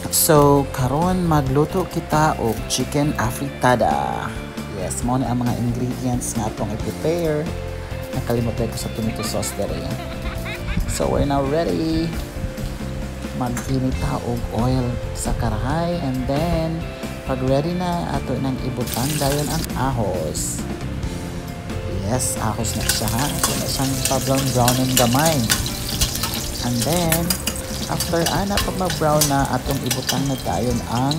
So, karon magluto kita og chicken afritada. Yes, mo na ang mga ingredients nga atong i-prepare. Nakalimutan ko sa tomato sauce dere. So, we're now ready. Mag-init ta og oil sa karahay and then pag ready na ato nang ibutan dayon ang ahos. Yes, ahos na siya ha. So, na siyang pa-brown ng gamay. And then after ana pag mag-brown na atong ibutang na dayon ang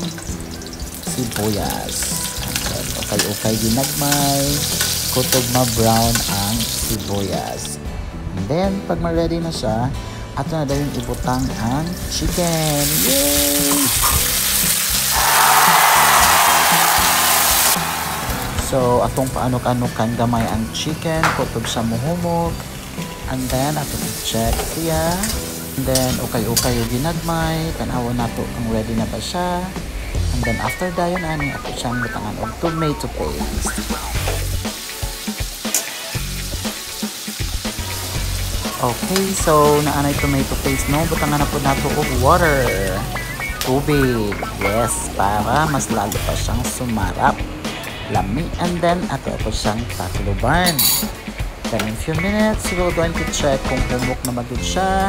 sibuyas. Okay, ginagmay kutog ma-brown ang sibuyas. And then pag ma-ready na siya, ato na dayon ibutang ang chicken. Yay! So atong paano-kano-kan gamay ang chicken kutog sa muhumog. And then ato i-check siya. And then, okay yung ginagmay. Tanawa na to kung ready na ba siya. And then, after dayon, ani, ato siyang butangan og tomato paste. Okay, so, naanay tomato paste, no? Butangan na po nato og water. Tubig. Yes, para mas lalo pa siyang sumarap. Lami. And then, ato siyang tatuluban. Then, in few minutes, we're going to check kung humok na magod siya.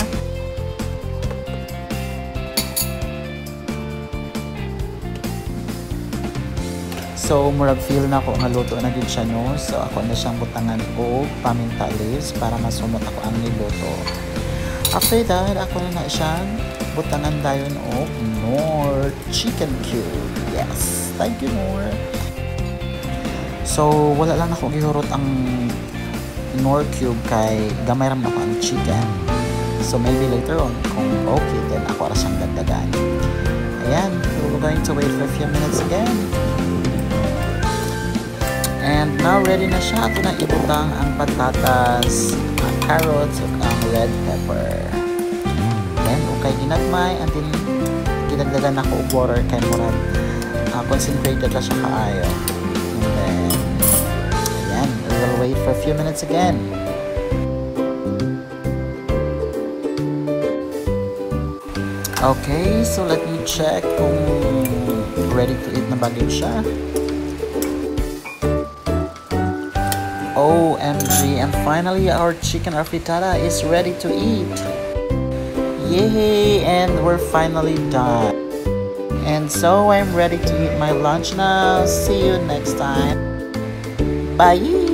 So, murag feel na ako nga luto na din siya, no? So, ako na siyang butangan o paminta leaves para masumot ako ang niluto. After that, ako na siyang butangan dayon o Knorr chicken cube. Yes! Thank you, Knorr! So, wala lang ako gihurot ang Knorr cube kay gamay ram ako ang chicken. So, maybe later on, kung okay, then ako ra siyang dagdagan. Ayan, we're going to wait for a few minutes again. And now ready na siya. Ito na ibutang ang patatas, ang carrots, at ang red pepper. Then, okay, ginagmay. And then, ginagdagan ako og water kay murag concentrated na siya kaayo. And then, ayan, we'll wait for a few minutes again. Okay, so let me check kung ready to eat na bagay siya. OMG, and finally our chicken afritada is ready to eat. Yay, and we're finally done. And so I'm ready to eat my lunch now. See you next time. Bye.